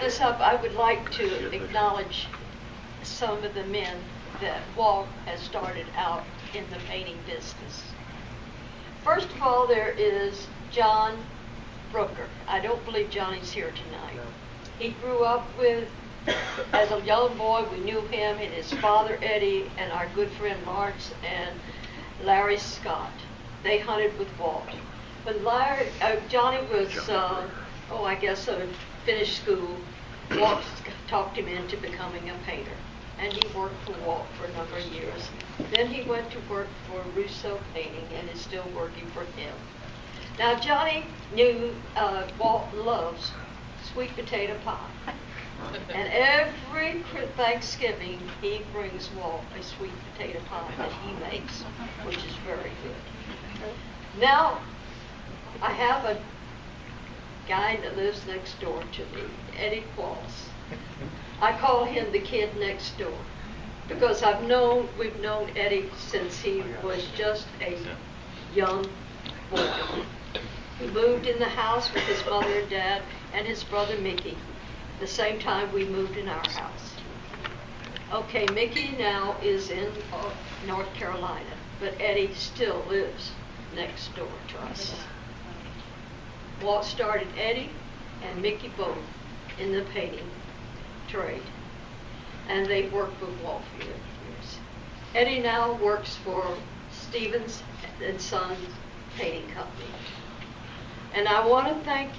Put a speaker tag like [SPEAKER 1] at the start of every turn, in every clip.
[SPEAKER 1] this up, I would like to acknowledge some of the men that Walt has started out in the painting business. First of all, there is John Brooker. I don't believe Johnny's here tonight. He grew up with, as a young boy, we knew him and his father Eddie and our good friend Lawrence and Larry Scott. They hunted with Walt. When Johnny was, I guess, finished school, Walt talked him into becoming a painter. And he worked for Walt for a number of years. Then he went to work for Russo Painting and is still working for him. Now Johnny knew Walt loves sweet potato pie. And every Thanksgiving he brings Walt a sweet potato pie that he makes, which is very good. Now I have a guy that lives next door to me, Eddie Qualls. I call him the kid next door because we've known Eddie since he was just a young boy. He moved in the house with his mother and dad and his brother Mickey the same time we moved in our house. Okay, Mickey now is in North Carolina, but Eddie still lives next door to us. Walt started Eddie and Mickey both in the painting trade, and they worked with Walt for years. Eddie now works for Stevens and Sons Painting Company. And I want to thank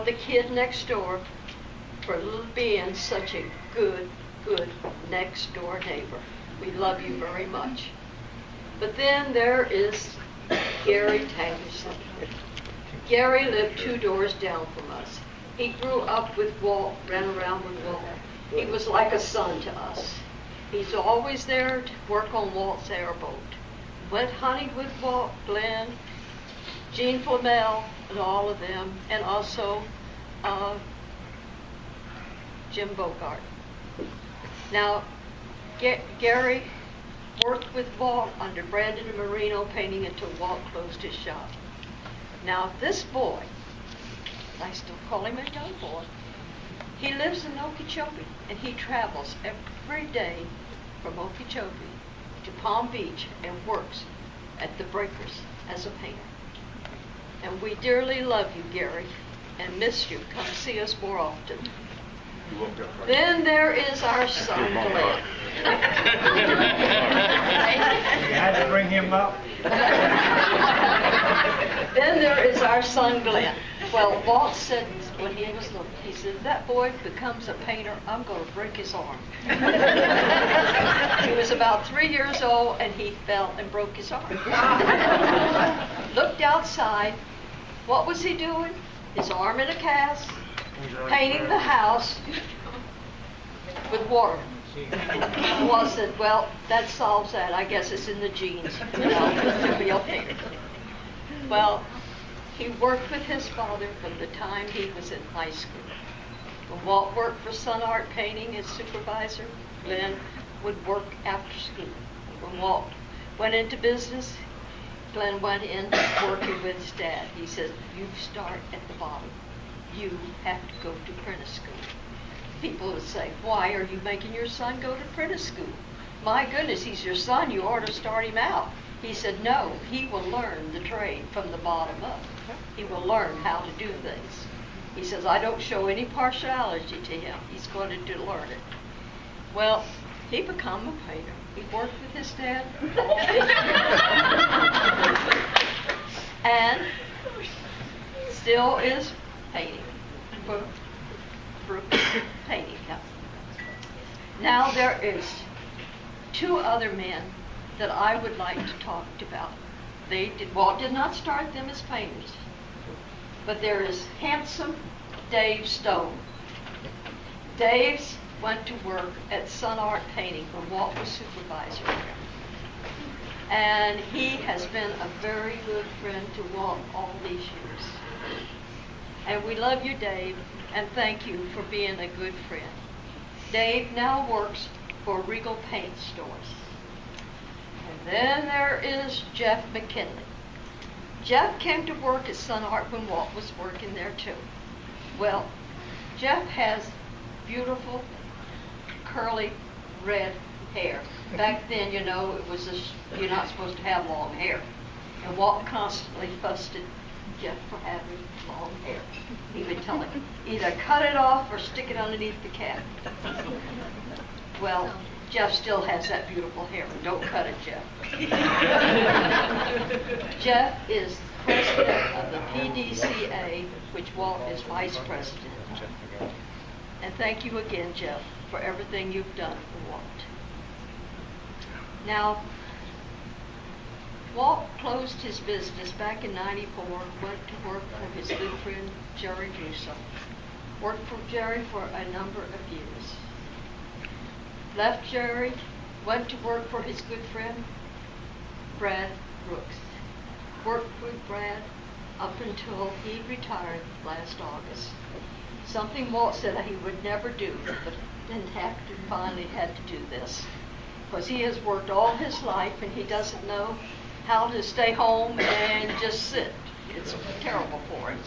[SPEAKER 1] the kid next door for being such a good next door neighbor. We love you very much. But then there is Gary Tangerson. Gary lived 2 doors down from us. He grew up with Walt, ran around with Walt. He was like a son to us. He's always there to work on Walt's airboat. Went hunting with Walt, Glenn, Gene Flamel, and all of them, and also Jim Bogart. Now, Gary worked with Walt under Brandon and Marino painting until Walt closed his shop. Now, this boy, I still call him a young boy, he lives in Okeechobee, and he travels every day from Okeechobee to Palm Beach and works at the Breakers as a painter. And we dearly love you, Gary, and miss you. Come see us more often. Then there is our son, Glenn.
[SPEAKER 2] You had to bring him up.
[SPEAKER 1] Then there is our son, Glenn. Well, Walt said when he was little, he said, if that boy becomes a painter, I'm going to break his arm. He was about 3 years old, and he fell and broke his arm. Looked outside. What was he doing? His arm in a cast, painting the house with water. Walt said, well, that solves that. I guess it's in the genes, to be a painter. Well, he worked with his father from the time he was in high school. When Walt worked for Sun Art Painting as supervisor, Glenn would work after school. When Walt went into business, Glenn went in working with his dad. He said, you start at the bottom. You have to go to apprentice school. People would say, why are you making your son go to apprentice school? My goodness, he's your son. You ought to start him out. He said, no, he will learn the trade from the bottom up. He will learn how to do things. He says, I don't show any partiality to him. He's going to learn it. Well, he became a painter. He worked with his dad. And still is painting for painting company. Now there is 2 other men that I would like to talk about. Walt did not start them as painters, but there is handsome Dave Stone. Dave went to work at Sun Art Painting when Walt was supervisor. And he has been a very good friend to Walt all these years. And we love you, Dave, and thank you for being a good friend. Dave now works for Regal Paint Stores. And then there is Jeff McKinley. Jeff came to work at Sun Art when Walt was working there too. Well, Jeff has beautiful, curly, red hair. Back then, you know, it was you're not supposed to have long hair. And Walt constantly fussed at Jeff for having long hair. He would tell him, either cut it off or stick it underneath the cap. Well, Jeff still has that beautiful hair. Don't cut it, Jeff. Jeff is president of the PDCA, which Walt is vice president of. And thank you again, Jeff, for everything you've done for Walt. Now, Walt closed his business back in '94, went to work for his good friend Jerry Russo. Worked for Jerry for a number of years. Left Jerry, went to work for his good friend Brad Brooks. Worked with Brad up until he retired last August. Something Walt said he would never do, but then finally had to do this. Because he has worked all his life and he doesn't know how to stay home and just sit. It's terrible for him.